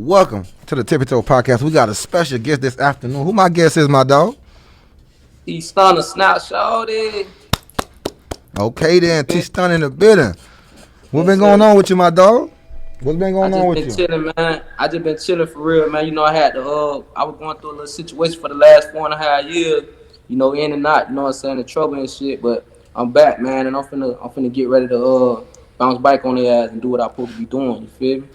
Welcome to the Tippie podcast. We got a special guest this afternoon. Who my guest is, my dog? Stunna snap shorty. Okay then, T Yeah. Stunna in the building. What Yes, been going sir. on with you, my dog? What's been I going on just with been you? chilling, man. I just been chilling for real, man. I had to I was going through a little situation for the last 4.5 years, in and out, in trouble and shit. But I'm back, man, and I'm finna get ready to bounce back on the ass and do what I'm supposed to be doing, you feel me?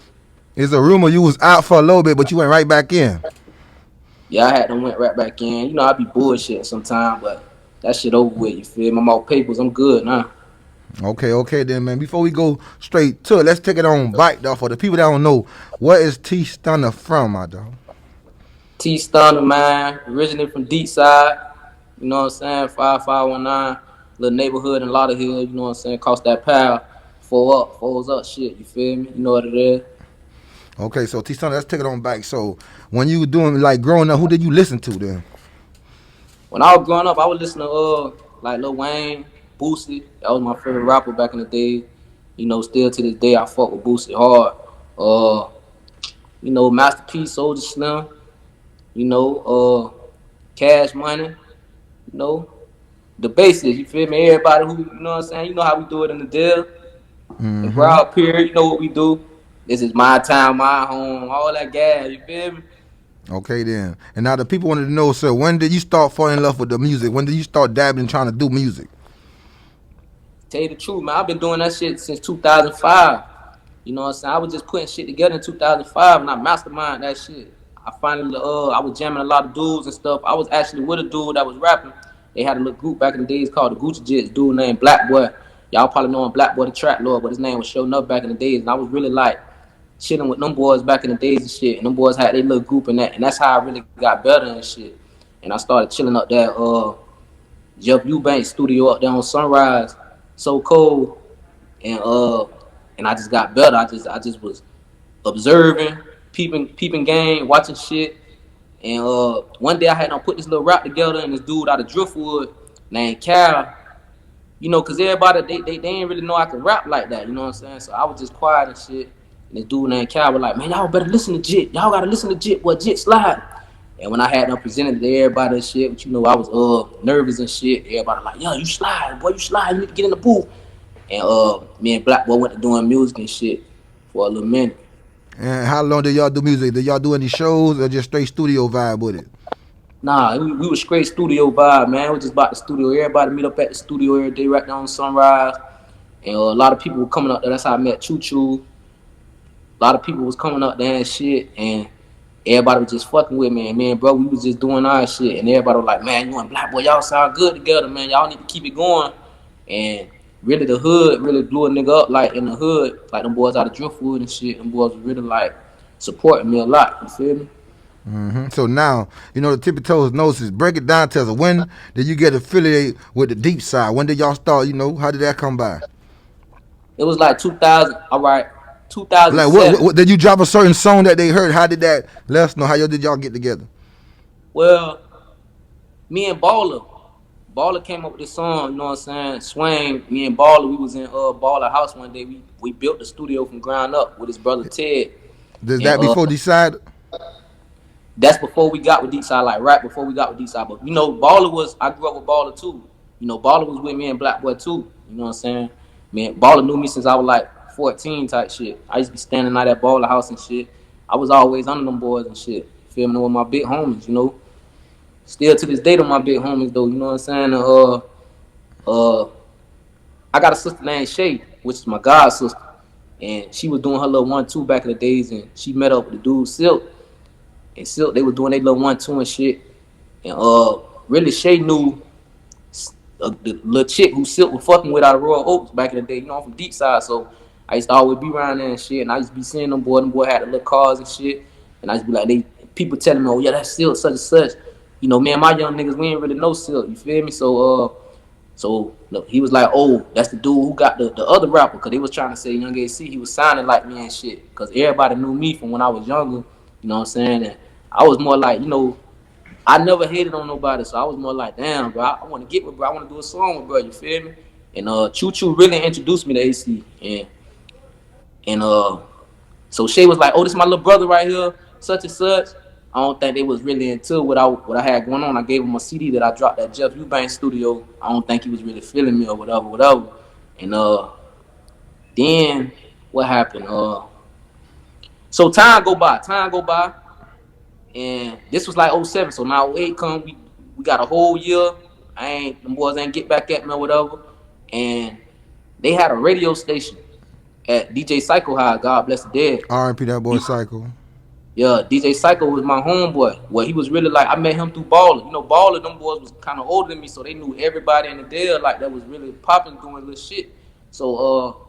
It's a rumor you was out for a little bit, but you went right back in. Yeah, I had to went right back in. I be bullshitting sometimes, but that shit over with, you feel me? I'm off papers, I'm good now. Okay then, man. Before we go straight to it, let's take it on bite, though. For the people that don't know, what is T Stunna from, my dog? Stunna, man, originally from Deepside. You know what I'm saying? 5519, little neighborhood in Lauderhill, you know what I'm saying? Cost that pound, fours up shit, you feel me? You know what it is. Okay, so T Stunna, let's take it on back. So when you were doing like growing up, who did you listen to then? When I was growing up, I would listen to like Lil Wayne, Boosie. That was my favorite rapper back in the day. Still to this day I fuck with Boosie hard. Uh, Masterpiece, Soldier Slim, you know, Cash Money, you know, the basics, you feel me? Everybody who, you know what I'm saying? You know how we do it in the deal. In Mm-hmm. Broward period, you know what we do. This is my time, my home, all that gas, you feel me? Okay then. And now the people wanted to know, sir, when did you start falling in love with the music? When did you start dabbling trying to do music? Tell you the truth, man, I've been doing that shit since 2005. You know what I'm saying? I was just putting shit together in 2005 and I mastermind that shit. I finally, I was jamming a lot of dudes and stuff. I was actually with a dude that was rapping. They had a little group back in the days called the Gucci Jits, dude named Black Boy. Y'all probably know him, Black Boy the Trap Lord, but his name was showing up back in the days. And I was really like chilling with them boys back in the days and shit. And them boys had their little group and that. And that's how I really got better and shit. And I started chilling up there, Jeff Eubanks studio up there on Sunrise. So cold. And I just got better. I just was observing, peeping game, watching shit. And one day I had to put this little rap together, and this dude out of Driftwood named Cal, cause everybody they didn't really know I could rap like that, you know what I'm saying? So I was just quiet and shit. And this dude named Cal was like, man, y'all better listen to Jit. Y'all gotta listen to Jit, boy, Jit slide. And when I had them presented to everybody and shit, but I was nervous and shit. Everybody like, yo, you slide, boy, you slide. You need to get in the booth. And me and Black Boy went to doing music and shit for a little minute. And how long did y'all do music? Did y'all do any shows or just straight studio vibe with it? Nah, we was straight studio vibe, man. We was just about the studio. Everybody meet up at the studio every day right there on Sunrise. And a lot of people were coming up there. That's how I met Choo Choo. A lot of people was coming up there and shit. And everybody was just fucking with me. And me and bro, we was just doing our shit. And everybody was like, man, you and Black Boy, y'all sound good together, man. Y'all need to keep it going. And really the hood really blew a nigga up like in the hood. Like them boys out of Driftwood and shit. Them boys was really like supporting me a lot. You feel me? So now, the tippy toes notices. Break it down to us. When did you get affiliated with the Deep Side? When did y'all start? How did that come by? It was like 2000, all right, Like, what, 2007. what did you drop a certain song that they heard? How did that let us know? How did y'all get together? Well, me and Baller came up with this song, you know what I'm saying? Swang, me and Baller, we was in Baller house one day. We built the studio from ground up with his brother Ted. Is And that before Decide? that's before we got with Deepside, like right before we got with Deepside. But Baller was, I grew up with Baller too. Baller was with me and Black Boy too. You know what I'm saying? Man, Baller knew me since I was like 14 type shit. I used to be standing out at Baller house and shit. I was always under them boys and shit. Feel me? With my big homies. Still to this day, to my big homies though. You know what I'm saying? Uh, I got a sister named Shay, which is my god sister, and she was doing her little 1-2 back in the days, and she met up with the dude Silk, and Silk they was doing their little 1-2 and shit, and really Shay knew the little chick who Silk was fucking with out of Royal Oaks back in the day. I'm from Deep Side, so I used to always be around there and shit, and I used to be seeing them boy. Them boy had the little cars and shit, and I used to be like, people telling me, oh yeah, that's Silk such and such. Man, my young niggas, we ain't really know Silk. You feel me? So look, he was like, oh, that's the dude who got the other rapper, because they was trying to say Young AC, he was sounding like me and shit, because everybody knew me from when I was younger. You know what I'm saying? And I was more like, I never hated on nobody, so I was more like, damn, bro, I want to get with bro. I want to do a song with bro. You feel me? And Choo Choo really introduced me to AC, and So Shay was like, "Oh, this is my little brother right here, such and such." I don't think they was really into what I had going on. I gave him a CD that I dropped at Jeff Eubanks studio. I don't think he was really feeling me or whatever. And then what happened? So time go by, and this was like '07. So now '08 come, we got a whole year. Them boys ain't get back at me or whatever, and they had a radio station at DJ Psycho High. God bless the dead. R.I.P. that boy Psycho. Yeah, DJ Psycho was my homeboy. Well, he was really like, I met him through Ballar. You know, Ballar, them boys was kind of older than me, so they knew everybody in the deal like that was really popping, doing little shit. So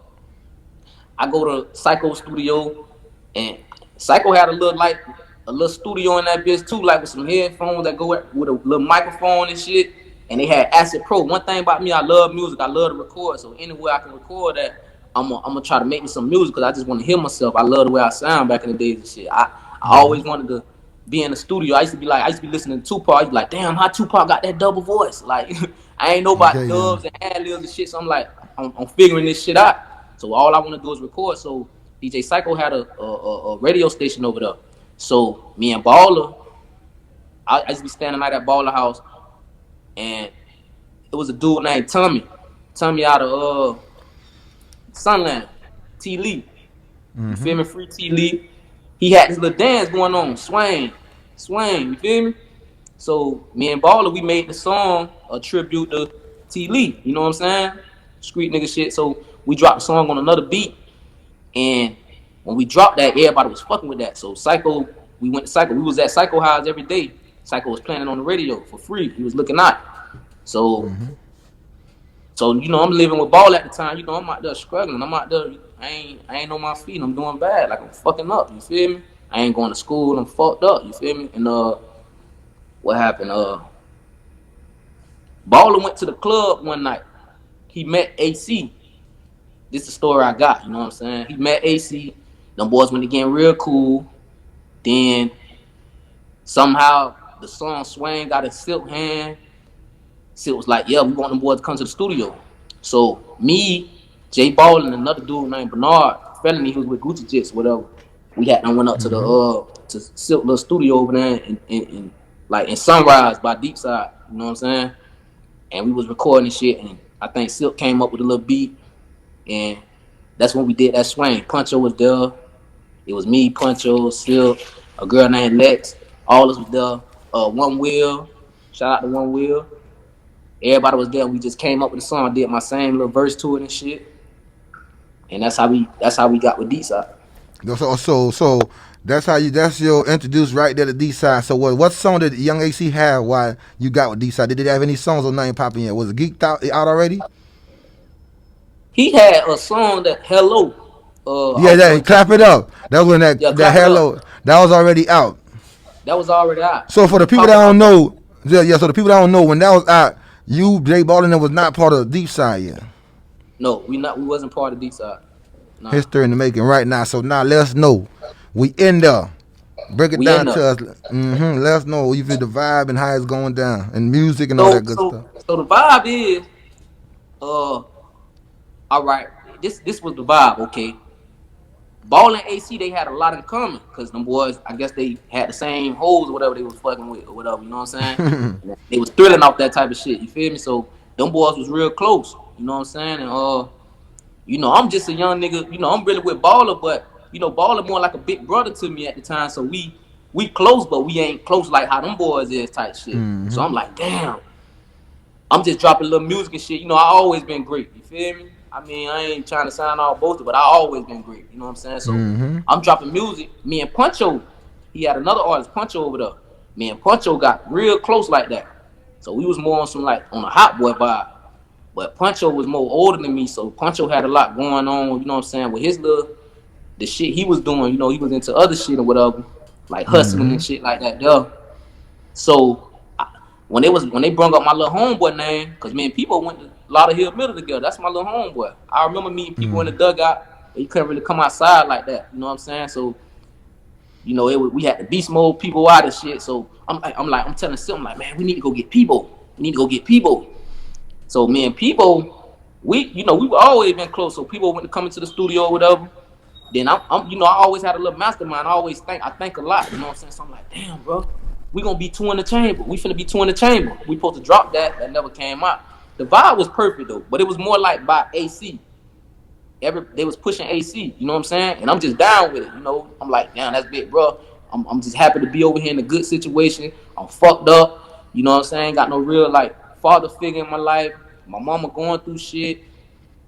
I go to Psycho studio, and Psycho had a little studio in that bitch too, like with some headphones that go with a little microphone and shit. And they had Acid Pro. One thing about me, I love music. I love to record. So anywhere I can record that, I'm gonna try to make me some music because I just want to hear myself. I love the way I sound back in the days and shit. I always wanted to be in the studio. I used to be listening to Tupac. I used to be like, damn, how Tupac got that double voice? Like, I ain't know about Okay, dubs and ad-libs and shit. So I'm like, I'm figuring this shit out. So all I want to do is record. So DJ Psycho had a radio station over there. So me and Ballar, I used to be standing at that Ballar house, and it was a dude named Tommy out of Sunland, T Lee. You feel me? Free T Lee. He had this little dance going on, swing. You feel me? So me and Ballar, we made the song a tribute to T Lee. You know what I'm saying? Street nigga shit. So we dropped the song on another beat, and when we dropped that, everybody was fucking with that. So Psycho, we went to Psycho. We was at Psycho House every day. Psycho was playing it on the radio for free. He was looking out. So, you know, I'm living with Ball at the time. You know, I'm out there struggling. I'm out there. I ain't on my feet. I'm doing bad. Like, I'm fucking up. You feel me? I ain't going to school. I'm fucked up. You feel me? And what happened? Baller went to the club one night. He met AC. This is the story I got. You know what I'm saying? He met AC. Them boys went to getting real cool. Then somehow the song Swang got a Silk hand. Silk was like, yeah, we want them boys to come to the studio. So me, J Ball, and another dude named Bernard, felony, he was with Gucci Jits, whatever. We had them went up to the to Silk little studio over there in like in Sunrise by Deepside. You know what I'm saying? And we was recording shit, and I think Silk came up with a little beat, and that's when we did that swing. Puncho was there. It was me, Puncho, Silk, a girl named Lex. All of us was there. One Wheel. Shout out to One Wheel. Everybody was there. We just came up with a song, did my same little verse to it and shit. And that's how we got with Deepside. So that's your introduce right there to Deepside. So what song did Young AC have while you got with Deepside? Did they have any songs or nothing popping yet? Was it geeked out already? He had a song that Hello. Clap it up. That was when that Hello that was already out. That was already out. So for the people that don't know, so the people that don't know, when that was out, you J Ball and them was not part of Deepside yet. No, we wasn't part of Deepside. Nah. History in the making right now. So now let us know. We in there. Break it down to us. Let us know you feel the vibe and how it's going down and music and all that good stuff. So the vibe is, all right. This was the vibe. Okay. Ball and AC, they had a lot in common because them boys, I guess they had the same hoes or whatever they was fucking with or whatever. You know what I'm saying? They was thrilling off that type of shit. You feel me? So them boys was real close. You know what I'm saying? And you know, I'm just a young nigga. You know, I'm really with Baller, but you know, Baller more like a big brother to me at the time. So we close, but we ain't close like how them boys is type shit. So I'm like, damn. I'm just dropping little music and shit. You know, I always been great. You feel me? I mean, I ain't trying to sound all boasted, but I always been great. You know what I'm saying? So I'm dropping music. Me and Puncho, he had another artist, Puncho, over there. Me and Puncho got real close like that. So we was more on some like on a hot boy vibe. But Puncho was more older than me, so Puncho had a lot going on, you know what I'm saying, with his the shit he was doing. You know, he was into other shit or whatever, like hustling and shit like that there. So when they brung up my little homeboy name, because me and people went to Lauderhill Middle together. That's my little homeboy. I remember meeting people in the dugout. You couldn't really come outside like that. You know what I'm saying? So, you know, we had to beast mode people out and shit. So I'm telling Sil, I'm like, man, we need to go get people. So me and people, we were always been close. So people went to come into the studio or whatever. Then I'm you know, I always had a little mastermind. I think a lot. You know what I'm saying? So I'm like, damn, bro, we gonna be two in the chamber. We finna be two in the chamber. We supposed to drop that. That never came out. The vibe was perfect though, but it was more like by AC. They was pushing AC. You know what I'm saying? And I'm just down with it. You know, I'm like, damn, that's big, bro. I'm just happy to be over here in a good situation. I'm fucked up. You know what I'm saying? Got no real like father figure in my life. My mama going through shit.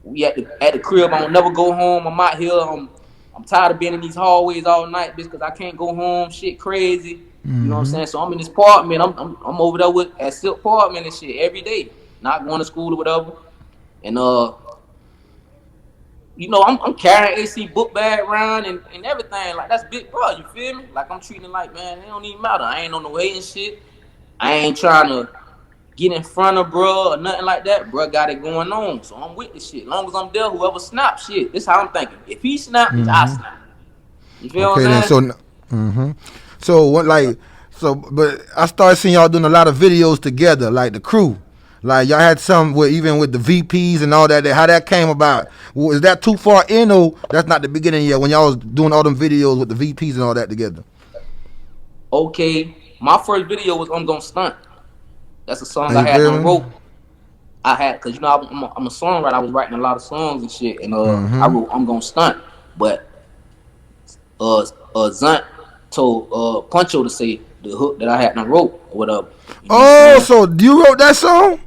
We at the crib. I don't never go home. I'm out here. I'm tired of being in these hallways all night because I can't go home. Shit crazy. You know what I'm saying? So I'm in this apartment. I'm over there with at Silk apartment and shit every day. Not going to school or whatever. And you know, I'm carrying AC book bag around and everything. Like that's big, bro. You feel me? Like I'm treating it like, man, it don't even matter. I ain't on no hating shit. I ain't trying to get in front of bro or nothing like that. Bro got it going on, so I'm with this shit. As long as I'm there, whoever snap shit. This how I'm thinking. If he snap, I snap. You feel Okay, what then I'm saying? so what like so but I started seeing y'all doing a lot of videos together, like the crew. Like y'all had some with even with the VPs and all that. How that came about? Is that too far in, or that's not the beginning yet? When y'all was doing all them videos with the VPs and all that together. Okay, my first video was I'm Gonna Stunt. That's a song Are I you had done feeling? wrote. I had, cause you know I'm a songwriter. I was writing a lot of songs and shit, and I wrote I'm Gonna Stunt, but uh Zunt told Puncho to say the hook that I had done wrote or whatever. You know what I'm Oh, saying? so you wrote that song?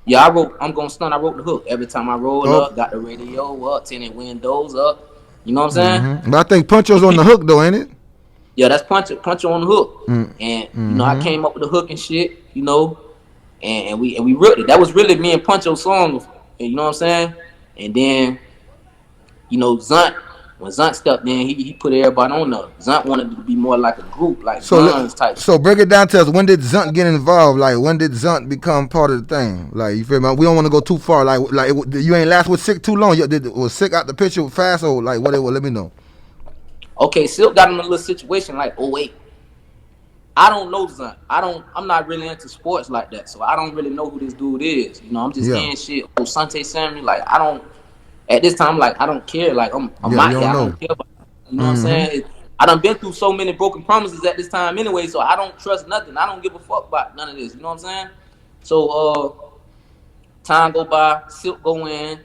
Yeah, I wrote I'm Gonna Stunt. I wrote the hook. Every time I roll Oh, up, got the radio up, tinted windows up. You know what I'm saying? but I think Puncho's on the hook though, ain't it? Yeah, that's Puncho on the hook. And you know, I came up with the hook and shit. You know, and we wrote it. That was really me and Puncho's song. You know what I'm saying? And then you know, Zunt, when Zunt stepped in, he put everybody on there. Zunt wanted it to be more like a group, like So Guns type shit. so break it down to us. When did Zunt get involved? Like when did Zunt become part of the thing? Like you feel me? We don't want to go too far. Like you ain't last with Sick too long. Was Sick out the picture fast or like what? It was? Let me know. Okay, Silk got in a little situation like, oh wait, I don't know Zunt. I'm not really into sports like that, so I don't really know who this dude is. You know, I'm just Yeah, hearing shit. Oh, Sante Sammy, like I don't. At this time, like I don't care. Like I'm yeah, you out here. don't I know. don't care about. You know what I'm saying? I done been through so many broken promises at this time anyway, so I don't trust nothing. I don't give a fuck about none of this. You know what I'm saying? So time go by, Silk go in,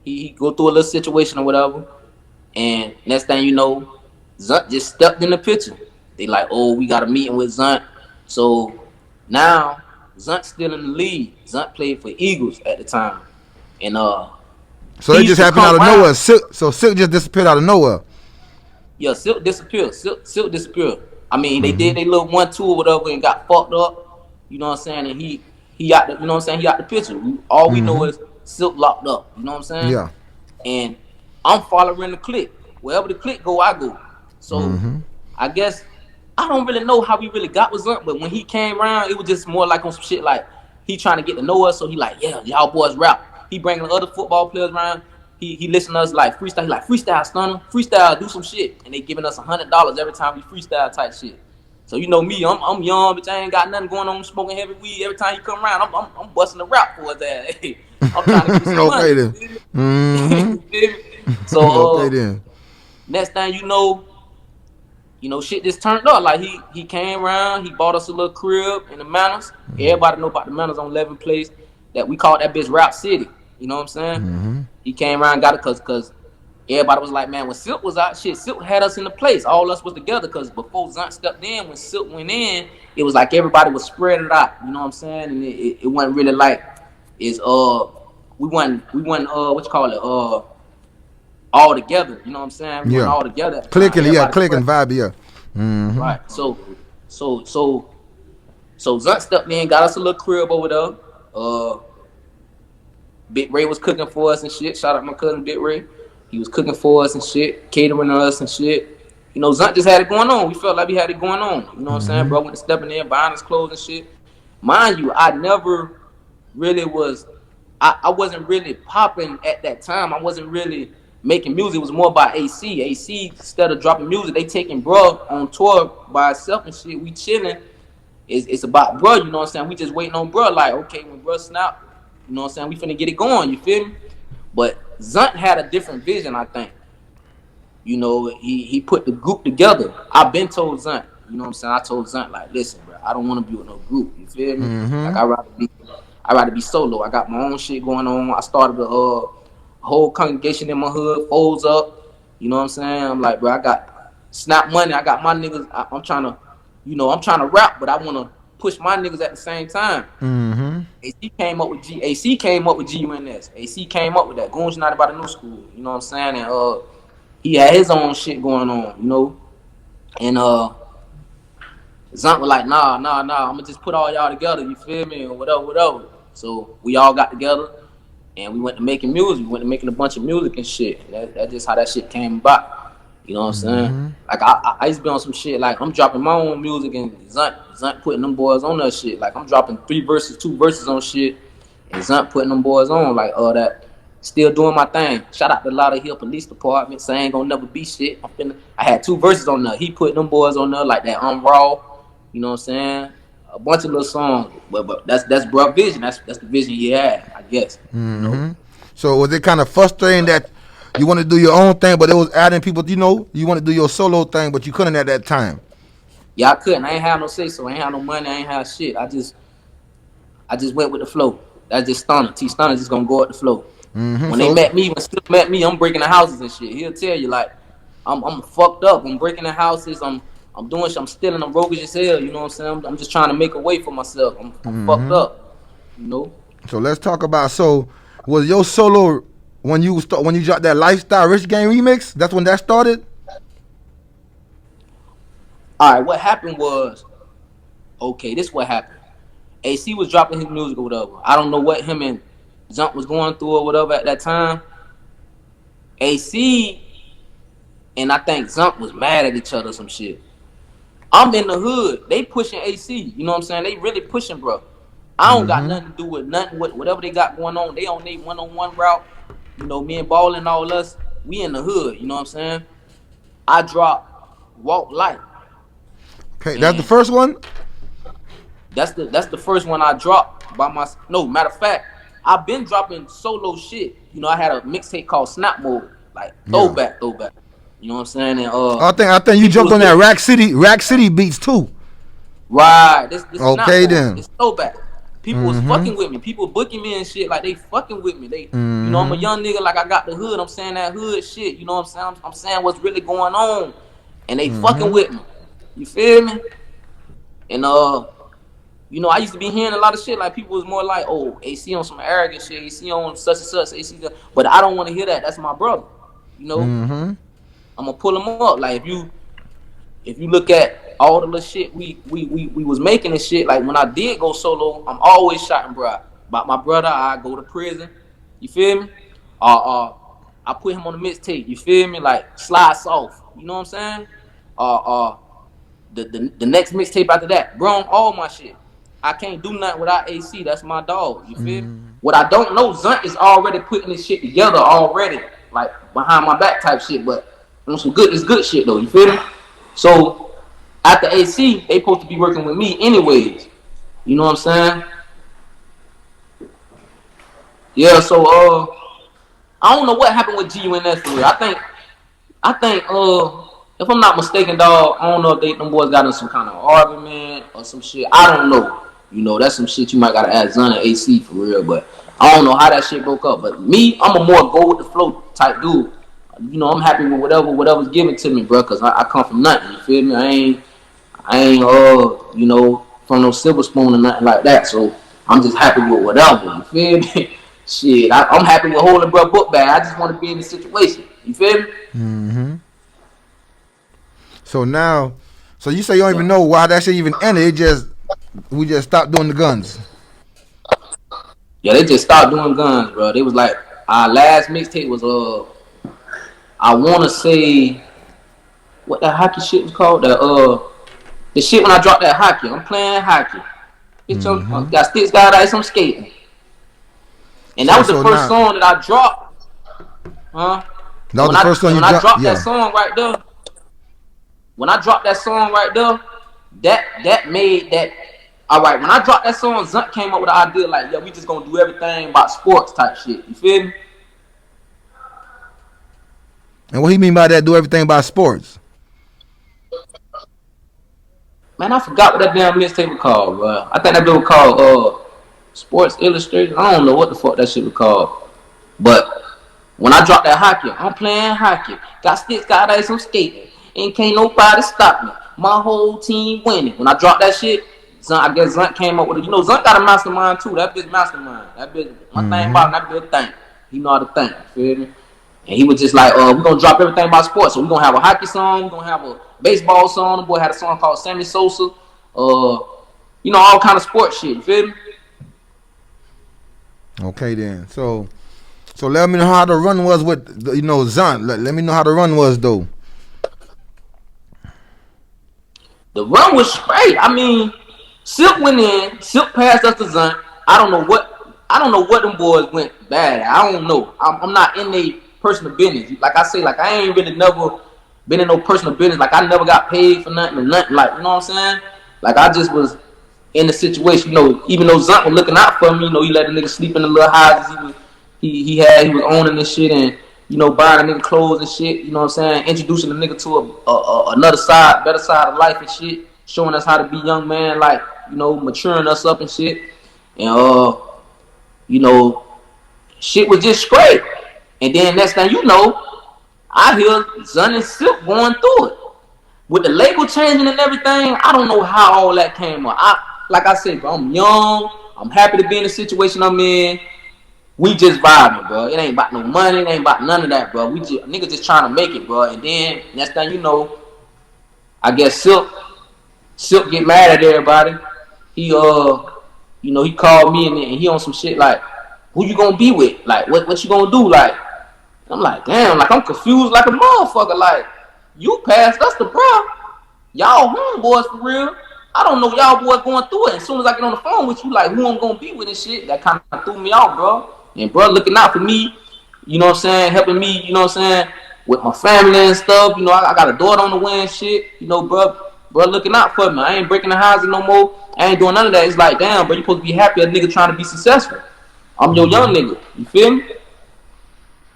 he go through a little situation or whatever, and next thing you know, Zunt just stepped in the picture. They like, oh, we got a meeting with Zunt. So now Zunt's still in the league. Zunt played for Eagles at the time. And So he it used just to happened come out of around. nowhere. Silk just disappeared out of nowhere. Yeah, Silk disappeared. Silk disappeared. I mean, they did they little 1-2 or whatever and got fucked up. You know what I'm saying? And he out the, you know what I'm saying? He out the picture. All we know is Silk locked up. You know what I'm saying? Yeah. And I'm following the clique. Wherever the clique go, I go. So I guess I don't really know how we really got with Zunt, but when he came around, it was just more like on some shit like he trying to get to know us. So he like, yeah, y'all boys rap. He bringing the other football players around. He listen to us like freestyle. He like freestyle, Stunna, freestyle, do some shit, and they giving us $100 every time we freestyle type shit. So you know me, I'm young, bitch. I ain't got nothing going on. I'm smoking heavy weed. Every time he come around, I'm busting the rap for his ass. Hey, I'm trying to get some money. Okay then. You feel me? So Okay then. next thing you know, shit just turned up. Like he came around, he bought us a little crib in the Manors. Everybody know about the Manors on 11th Place. That we called that bitch Rap City. You know what I'm saying? He came around, got it, cause everybody was like, man, when Silk was out, shit, Silk had us in the place. All us was together, cause before Zunt stepped in, when Silk went in, it was like everybody was spread it out. You know what I'm saying? And it wasn't really like is we went what you call it all together. You know what I'm saying? We went Yeah. all together at the time. Clicking, yeah, Everybody clicking spread. vibe, yeah. Right. So so Zunt stepped in, got us a little crib over there. Big Ray was cooking for us and shit. Shout out my cousin Big Ray. He was cooking for us and shit, catering us and shit. You know, Zunt just had it going on. We felt like we had it going on. You know what I'm saying? Bro went to stepping in, buying us clothes and shit. Mind you, I never really was I wasn't really popping at that time. I wasn't really making music. It was more by AC. AC, instead of dropping music, they taking bro on tour by itself and shit. We chilling. It's about bro, you know what I'm saying? We just waiting on bro. Like, okay, when bro snap, you know what I'm saying? We finna get it going, you feel me? But Zunt had a different vision, I think. you know, he put the group together. I've been told Zunt, you know what I'm saying? I told Zunt, like, listen, bro, I don't want to be with no group. You feel me? Like, I'd rather be solo. I got my own shit going on. I started a whole congregation in my hood, folds up. You know what I'm saying? I'm like, bro, I got snap money. I got my niggas. I'm trying to, you know, I'm trying to rap, but I want to push my niggas at the same time. AC came up with AC came up with GUNS. AC came up with that. Goons United by the New School. You know what I'm saying? And he had his own shit going on, you know. And Zunt was like, nah, I'm gonna just put all y'all together, you feel me? Or whatever. So we all got together and we went to making music. We went to making a bunch of music and shit. That's just how that shit came about. You know what I'm saying? Like I used to be on some shit like I'm dropping my own music and Zunt putting them boys on that shit. Like I'm dropping 2 verses on shit, and Zunt putting them boys on like that. Still doing my thing. Shout out to Lauder Hill Police Department. So I ain't gonna never be shit. I had 2 verses on there. He put them boys on there like that. I'm raw. You know what I'm saying? A bunch of little songs, but that's bro vision. That's the vision he had, I guess. You know? So was it kind of frustrating that you want to do your own thing, but it was adding people? You know, you want to do your solo thing, but you couldn't at that time. Yeah, I couldn't. I ain't have no say so. I ain't have no money. I ain't have shit. I just went with the flow. That's just Stunna. Stunna just gonna go with the flow. When they met me, I'm breaking the houses and shit. He'll tell you like, I'm fucked up. I'm breaking the houses. I'm doing shit. I'm stealing. I'm roguish as hell. You know what I'm saying? I'm just trying to make a way for myself. I'm fucked up. You know. So let's talk about. So was your solo when you dropped that Lifestyle Rich Gang remix? That's when that started. All right. What happened was, okay. This what happened. AC was dropping his music or whatever. I don't know what him and Zunt was going through or whatever at that time. AC and I think Zunt was mad at each other or some shit. I'm in the hood. They pushing AC. You know what I'm saying? They really pushing, bro. I don't got nothing to do with nothing. Whatever they got going on, they on their one-on-one route. You know, me and Ballar and all us, we in the hood. You know what I'm saying? I dropped Walk Light. Okay, that's the first one? That's the first one I dropped by my. No, matter of fact, I've been dropping solo shit. You know, I had a mixtape called Snap Mode, like throwback. You know what I'm saying? And I think you jumped on that Rack City beats too. Right. This okay then. It's throwback. People was fucking with me. People booking me and shit like they fucking with me. They, you know, I'm a young nigga. Like I got the hood. I'm saying that hood shit. You know what I'm saying? I'm saying what's really going on, and they fucking with me. You feel me? And you know, I used to be hearing a lot of shit. Like people was more like, oh, AC on some arrogant shit. AC on such and such. AC, but I don't want to hear that. That's my brother. You know, I'm gonna pull him up. Like if you look at all the little shit we was making and shit, like when I did go solo, I'm always shouting, bro. About my brother, I go to prison. You feel me? I put him on the mixtape. You feel me? Like Slide Soft. You know what I'm saying? The next mixtape after that, bro, on all my shit. I can't do nothing without AC. That's my dog. You feel me? What I don't know, Zunt is already putting this shit together already, like behind my back type shit. But on some good shit though. You feel me? So after AC, they supposed to be working with me anyways. You know what I'm saying? Yeah. So I don't know what happened with GUNS for real. I think if I'm not mistaken, dog, I don't know if them boys got in some kind of argument or some shit. I don't know. You know, that's some shit you might gotta ask Zun and AC for real. But I don't know how that shit broke up. But me, I'm a more go with the flow type dude. You know, I'm happy with whatever's given to me, bro. Cause I come from nothing. You feel me? I ain't you know, from no silver spoon or nothing like that. So I'm just happy with whatever. You feel me? Shit, I'm happy with holding bro book bag. I just want to be in the situation. You feel me? So now, so you say you don't even know why that shit even ended. We just stopped doing the guns. Yeah, they just stopped doing guns, bro. They was like, our last mixtape was I wanna say what that hockey shit was called. The shit when I dropped that hockey. I'm playing hockey. Bitch, got sticks, got ice, I'm skating. And that was the first song that I dropped. Huh? That was the first song you dropped? When I dropped that song right there, when I dropped that song right there, that made that. All right, when I dropped that song, Zunt came up with the idea like, yeah, we just gonna do everything about sports type shit. You feel me? And what he mean by that? Do everything by sports. Man, I forgot what that damn mixtape was called, bro. I think that bitch was called Sports Illustrated. I don't know what the fuck that shit was called. But when I dropped that hockey, I'm playing hockey. Got sticks, got ice, I'm skating. Ain't can't nobody stop me. My whole team winning. When I dropped that shit, I guess Zunt came up with it. You know, Zunt got a mastermind too. That bitch mastermind. That bitch, one thing about him, that bitch think. He know how to think. You feel me? And he was just like, we're gonna drop everything about sports. So we're gonna have a hockey song, we're gonna have a baseball song. The boy had a song called Sammy Sosa. You know, all kind of sports shit. You feel me? Okay then. So let me know how the run was with Zunt. Let me know how the run was though. The run was straight. I mean, Silk went in. Silk passed us to Zunt. I don't know what them boys went bad at. I don't know. I'm not in their personal business. Like I say, like I ain't really never been in no personal business. Like I never got paid for nothing or nothing. Like, you know what I'm saying? Like I just was in the situation. You know, even though Zunt was looking out for me, you know, he let the nigga sleep in the little houses he was owning this shit and, you know, buying the nigga clothes and shit, you know what I'm saying? Introducing the nigga to another side, better side of life and shit, showing us how to be young man, like, you know, maturing us up and shit. And you know, shit was just straight. And then next thing you know, I hear Zunt and Silk going through it. With the label changing and everything, I don't know how all that came up. Like I said, bro, I'm young. I'm happy to be in the situation I'm in. We just vibing, bro. It ain't about no money. It ain't about none of that, bro. Niggas just trying to make it, bro. And then next thing you know, I guess Silk get mad at everybody. He you know, he called me and he on some shit like, who you gonna be with? Like, what you gonna do? Like, I'm like, damn, like I'm confused like a motherfucker. Like, you passed us the bro. Y'all homeboys for real. I don't know y'all boys going through it. As soon as I get on the phone with you, like, who I'm gonna be with and shit, that kind of threw me off, bro. And bro looking out for me, you know what I'm saying, helping me, you know what I'm saying, with my family and stuff. You know, I got a daughter on the way and shit. You know, bro looking out for me. I ain't breaking the houses no more. I ain't doing none of that. It's like, damn, bro, you supposed to be happy a nigga trying to be successful. I'm your young nigga. You feel me?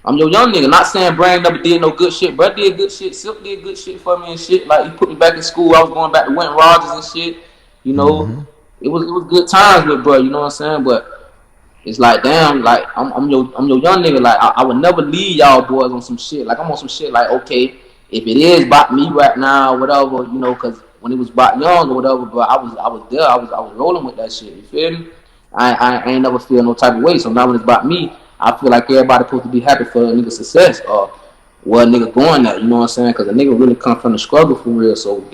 I'm your young nigga. Not saying Brand never did no good shit. Bro did good shit. Silk did good shit for me and shit. Like, he put me back in school. I was going back to Went Rogers and shit. You know, it was good times with bro. You know what I'm saying? But it's like, damn, like I'm your young nigga. Like I would never leave y'all boys on some shit. Like I'm on some shit. Like, okay, if it is about me right now, or whatever, you know, because when it was about young or whatever, but I was there. I was rolling with that shit. You feel me? I ain't never feel no type of way. So now when it's about me, I feel like everybody supposed to be happy for a nigga's success or what a nigga going at. You know what I'm saying? Because a nigga really come from the struggle for real. So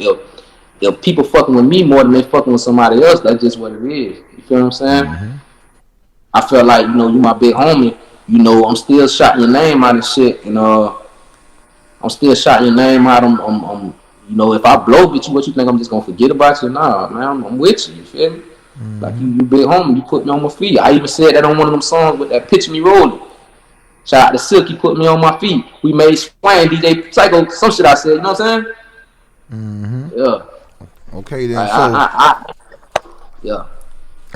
if people fucking with me more than they fucking with somebody else, that's just what it is. You feel what I'm saying? I feel like, you know, you my big homie. You know, I'm still shouting your name out and shit. You know, I'm still shouting your name out. I'm you know, if I blow with you, what you think I'm just gonna forget about you? Nah, man, I'm with you. You feel me? Like you big homie, you put me on my feet. I even said that on one of them songs with that Picture Me Rolling. Shout out to Silk, he put me on my feet. We made Swain, DJ Psycho, some shit I said. You know what I'm saying? Yeah. Okay then. Yeah.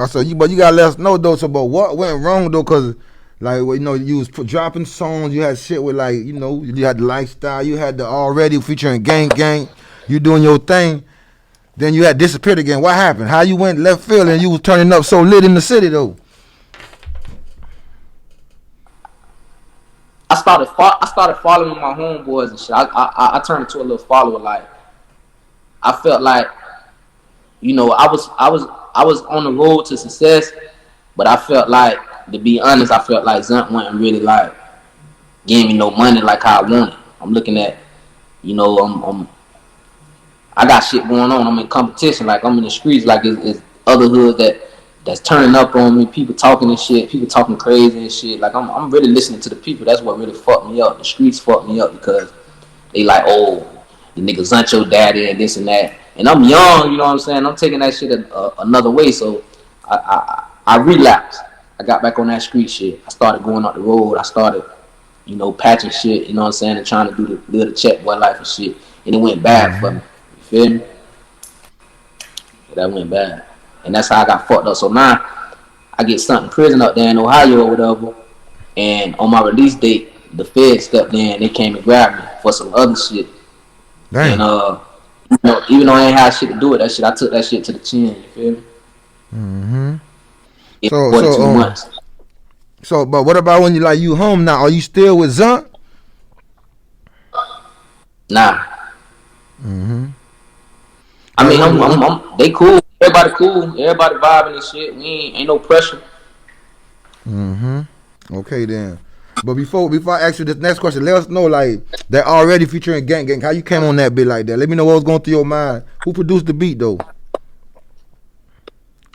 So you gotta let us know though. So, but what went wrong though? Cause like, you know, you was dropping songs. You had shit with, like, you know, you had the lifestyle. You had the already featuring gang. You doing your thing. Then you had disappeared again. What happened? How you went left field and you was turning up so lit in the city though? I started following my homeboys and shit. I turned into a little follower. Like, I felt like, you know, I was on the road to success, but I felt like, to be honest, I felt like Zunt wasn't really like giving me no money like how I wanted. I'm looking at, you know, I got shit going on. I'm in competition. Like, I'm in the streets. Like, it's other hood that's turning up on me. People talking and shit. People talking crazy and shit. Like, I'm really listening to the people. That's what really fucked me up. The streets fucked me up because they like, oh, the nigga Zunt your daddy and this and that. And I'm young, you know what I'm saying? I'm taking that shit another way. So I relapsed. I got back on that street shit. I started going up the road. I started, you know, patching shit, you know what I'm saying, and trying to do the check boy life and shit. And it went bad for me. You feel me? That went bad. And that's how I got fucked up. So now I get sent in prison up there in Ohio or whatever. And on my release date, the feds stepped in. They came and grabbed me. for some other shit. And Damn. you know, even though I ain't had shit to do with that shit, I took that shit to the chin. You feel me? Mm-hmm. Yeah, So 42 months. but what about when you home now? Are you still with Zunt? Nah. Mm-hmm. I mean, When they cool. Everybody cool. Everybody vibing and shit. We ain't no pressure. Mm-hmm. Okay then. But before I ask you this next question, let us know like that already featuring Gang Gang. How you came on that bit like that? Let me know what was going through your mind. Who produced the beat though?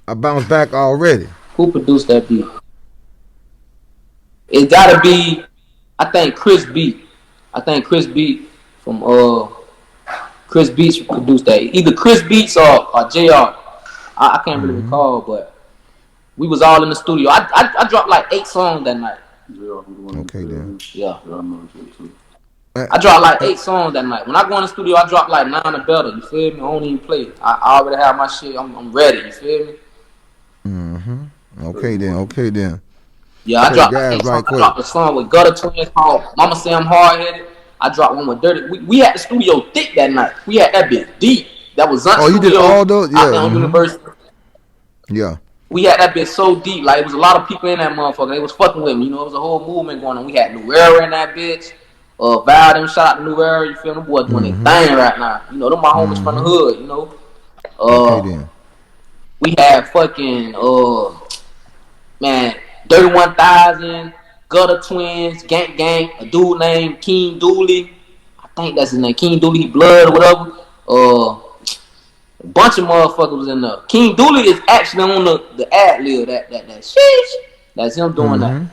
I bounced back already. Who produced that beat? It gotta be, I think Chris Beat. I think Chris Beat from Chris Beats produced that. Either Chris Beats or JR. I can't really Mm-hmm. recall, but we was all in the studio. I dropped like 8 songs that night. Okay then. Yeah. Uh, I dropped like uh, 8 songs that night. When I go in the studio, I drop like 9 or better. You feel me? I don't even play. I already have my shit. I'm ready. You feel me? mm-hmm. Okay then. Okay then. Yeah, I Okay, dropped like guys, 8 songs. right I quick. dropped a song with Gutter Twins called Mama Say I'm Hard Headed. I dropped one with Dirty. We had the studio thick that night. We had that bitch deep. That was Zunt Oh, you did Studio all those? out Yeah. there on Mm-hmm. University. Yeah. We had that bitch so deep. Like, it was a lot of people in that motherfucker. They was fucking with me. You know, it was a whole movement going on. We had New Era in that bitch. Val, them shout out to New Era. You feel them boys doing their Mm-hmm. thing right now. You know, them my homies from the Mm-hmm. hood, you know. Okay then. We had fucking man, Dirty 1000, Gutter Twins, Gang Gang, a dude named King Dooley. I think that's his name, King Dooley Blood or whatever. A bunch of motherfuckers was in there. King Dooley is actually on the ad lib, that sheesh. That's him doing that. Mm-hmm.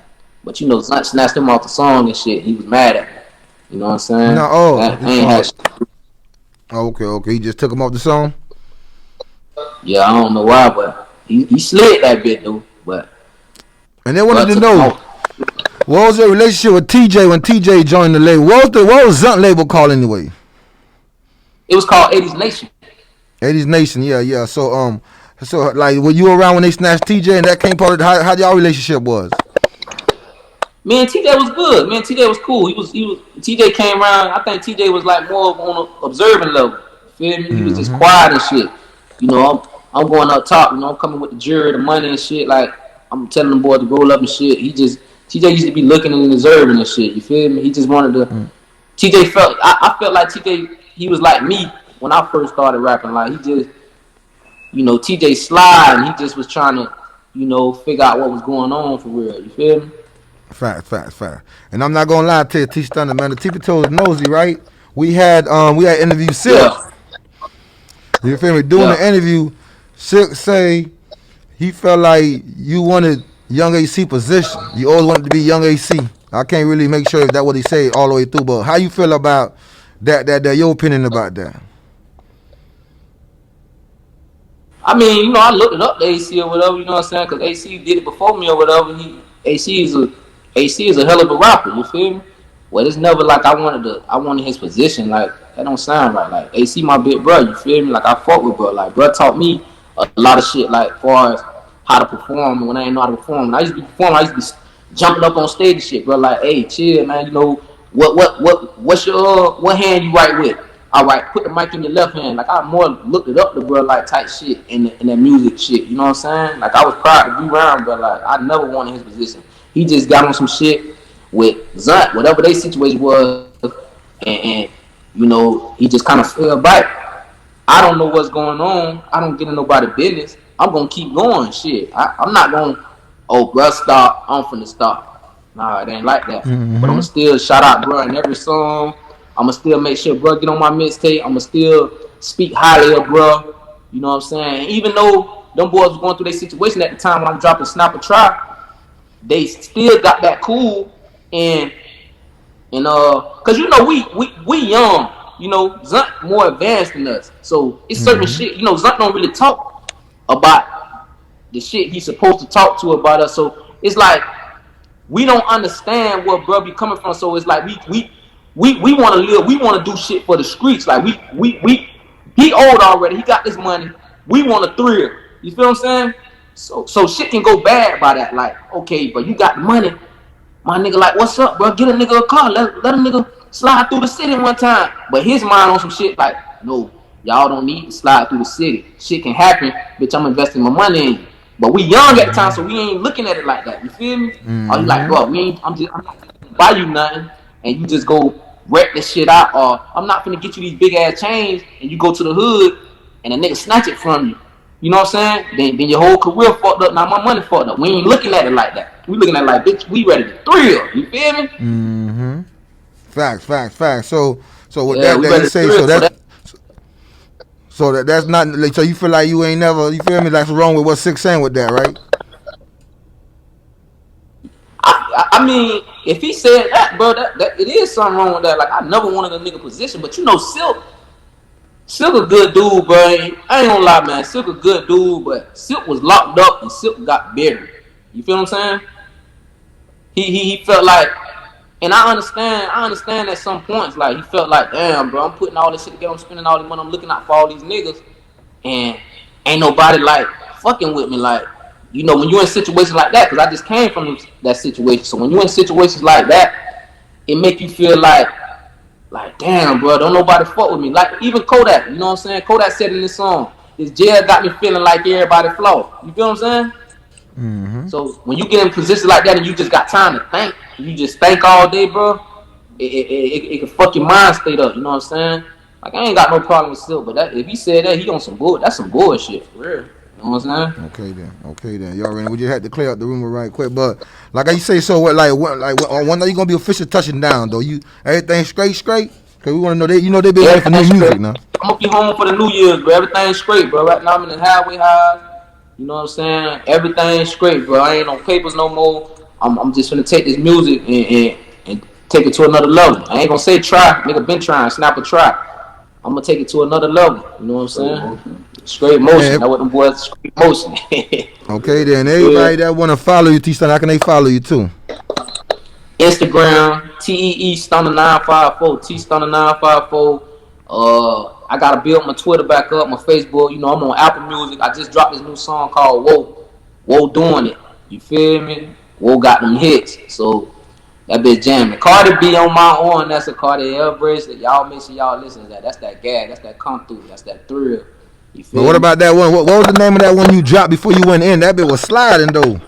But you know, Zunt snatched him off the song and shit. He was mad at me. You know what I'm saying? No. Oh. I ain't had shit. Okay. Okay. He just took him off the song. Yeah, I don't know why, but he slid that bit though. But And they wanted bro to took him know off. what was your relationship with TJ when TJ joined the label. What was Zunt label called anyway? It was called 80s Nation. 80s Nation. Yeah. Yeah. So like, were you around when they snatched TJ and that came part of how y'all relationship was? Me and TJ was good. Me and TJ was cool. He was TJ came around. I think TJ was like more on an observing level. Feel me? He was just Mm-hmm. quiet and shit. You know, I'm going up top. You know, I'm coming with the jury, the money and shit. Like, I'm telling them boys to roll up and shit. TJ used to be looking and observing and shit. You feel me? He just wanted to. TJ felt. I felt like TJ. He was like me when I first started rapping. Like, he just, TJ slide, and he just was trying to, figure out what was going on for real. You feel me? Fact. And I'm not gonna lie to you, T Stunna, man. The tippy toes nosy, right? We had interview Silk. Yeah. You feel me? Doing the Yeah. interview, Silk say he felt like you wanted young AC position. You always wanted to be young AC. I can't really make sure if that's what he said all the way through, but how you feel about that your opinion about that? I mean, I looked it up to AC or whatever, you know what I'm saying? Because AC did it before me or whatever. AC is a hell of a rapper, you feel me? Well, it's never like I wanted his position. Like, that don't sound right. Like, AC my big bro, you feel me? Like, I fuck with bro. Like, bro taught me a lot of shit, like, as far as how to perform when I ain't know how to perform. When I used to be performing, I used to be jumping up on stage and shit, bro. Like, hey, chill, man, what's your, what hand you write with? All right, put the mic in your left hand. Like, I more looked it up to bro, like, type shit in that music shit. You know what I'm saying? Like, I was proud to be around, bro. Like, I never wanted his position. He just got on some shit with Zunt, whatever their situation was, and he just kind of fell back. I don't know what's going on. I don't get in nobody's business. I'm gonna keep going. Shit, I'm not gonna. Oh, bro, stop. I'm finna stop. Nah, it ain't like that. But I'ma Mm-hmm. still shout out bro in every song. I'ma still make sure bro get on my mixtape. I'ma still speak highly of bro. You know what I'm saying? Even though them boys was going through their situation at the time when I'm dropping Snap a Try, they still got that cool and cause we young, Zunt more advanced than us. So it's certain Mm-hmm. shit, Zunt don't really talk about the shit he's supposed to talk to about us. So it's like we don't understand where bro be coming from. So it's like we want to live, we want to do shit for the streets. Like we he old already, he got this money. We want a thrill. You feel what I'm saying? So shit can go bad by that. Like, okay, but you got the money, my nigga. Like, what's up, bro? Get a nigga a car. Let a nigga slide through the city one time. But his mind on some shit like, no, y'all don't need to slide through the city. Shit can happen, bitch. I'm investing my money in you. But we young at the time, so we ain't looking at it like that. You feel me? Or you like, bro, I'm not gonna buy you nothing, and you just go wreck this shit out. Or I'm not gonna get you these big ass chains, and you go to the hood, and a nigga snatch it from you. You know what I'm saying? Then your whole career fucked up. Now my money fucked up. We ain't looking at it like that. We looking at it like, bitch, we ready to thrill. You feel me? Mm-hmm. Facts. So with that you say, so that's not like, so you feel like you ain't never, you feel me? That's wrong with what 6 saying with that, right? I mean, if he said that, bro, that it is something wrong with that. Like, I never wanted a nigga position, but you know, Silk a good dude, bro. I ain't gonna lie, man. Silk a good dude, but Silk was locked up and Silk got bitter. You feel what I'm saying? He felt like, and I understand at some points, like, he felt like, damn, bro, I'm putting all this shit together, I'm spending all this money, I'm looking out for all these niggas, and ain't nobody, like, fucking with me. Like, you know, when you're in situations like that, because I just came from that situation, so when you're in situations like that, it make you feel like, damn, bro, don't nobody fuck with me. Like, even Kodak, you know what I'm saying? Kodak said in this song, this jail got me feeling like everybody flawed. You feel what I'm saying? Mm-hmm. So when you get in positions like that and you just got time to think, you just think all day, bro, it can fuck your mind state up. You know what I'm saying? Like, I ain't got no problem with Silk, but if he said that, he on some bull. That's some bullshit, for real. You know what I'm saying? Okay then. Y'all ready? We just had to clear up the rumor right quick, but like I say, so what? When are you gonna be official touching down though? You everything straight? Cause we want to know they they been ready for new music now. I'm gonna be home for the New Year's, bro. Everything's straight, bro. Right now I'm in the highway high. You know what I'm saying? Everything's straight, bro. I ain't on papers no more. I'm just gonna take this music and take it to another level. I ain't gonna say try, nigga. Been trying, snap a try. I'm gonna take it to another level. You know what I'm saying? Straight motion. That's what them boys. Straight motion. Okay then. Everybody that wanna follow you, T-Stunna, how can they follow you too? Instagram, TEE Stunna 954, T Stunna 954. I gotta build my Twitter back up, my Facebook. You know, I'm on Apple Music. I just dropped this new song called Whoa doing it. You feel me? Whoa got them hits. So that bitch jamming. Cardi B on my own. That's a Cartier bracelet. Y'all make sure y'all listen to that. That's that gag. That's that come through. That's that thrill. You feel but what about that one? What was the name of that one you dropped before you went in? That bit was sliding though.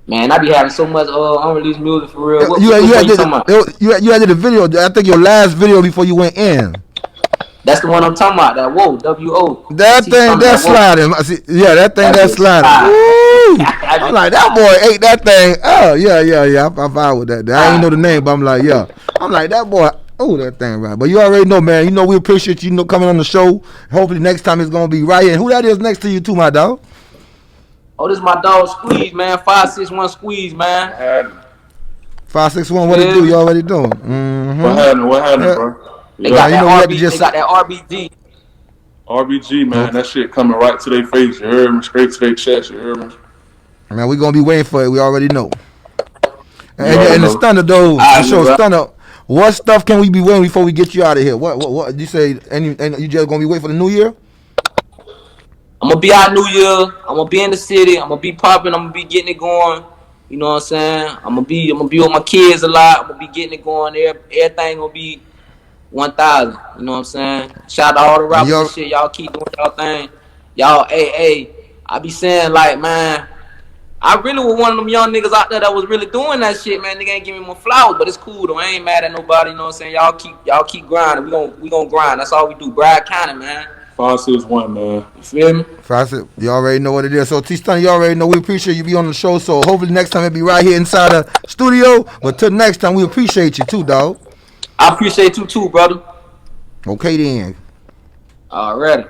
Man, I be having so much unreleased music for real. What you you had talking the video. I think your last video before you went in. That's the one I'm talking about. That Whoa, W-O. That thing that's sliding. Yeah, that thing that's sliding. I'm like, that boy ate that thing. Oh, yeah. I vibe with that. I ain't know the name, but I'm like, yeah. I'm like, that boy, oh, that thing right. But you already know, man. You know, we appreciate you coming on the show. Hopefully next time it's going to be right here. And who that is next to you too, my dog? Oh, this is my dog Squeeze, man. 561 Squeeze, man. 561, what it do? You already doing? Mm-hmm. What happened, bro? They got that RBG. RBG, man, that shit coming right to their face. You heard me? Straight to their chest. You heard me? Man, we gonna be waiting for it. We already know. And the Stunna though, the show Stunna. What stuff can we be waiting before we get you out of here? What you say? And you just gonna be waiting for the New Year? I'm gonna be out New Year. I'm gonna be in the city. I'm gonna be popping. I'm gonna be getting it going. You know what I'm saying? I'm gonna be with my kids a lot. I'm gonna be getting it going. Everything gonna be 1,000. You know what I'm saying? Shout out to all the rappers and shit. Y'all keep doing y'all thing. Y'all, I be saying, like, man, I really was one of them young niggas out there that was really doing that shit, man. Nigga ain't giving me my flowers, but it's cool though. I ain't mad at nobody. You know what I'm saying? Y'all keep grinding. We gonna grind. That's all we do. Broward County, man. 561, man. You feel me? 561. You already know what it is. So T-Stunna, you already know we appreciate you be on the show. So hopefully next time it'll be right here inside the studio. But till next time, we appreciate you too, dog. I appreciate you too, brother. Okay then. Already.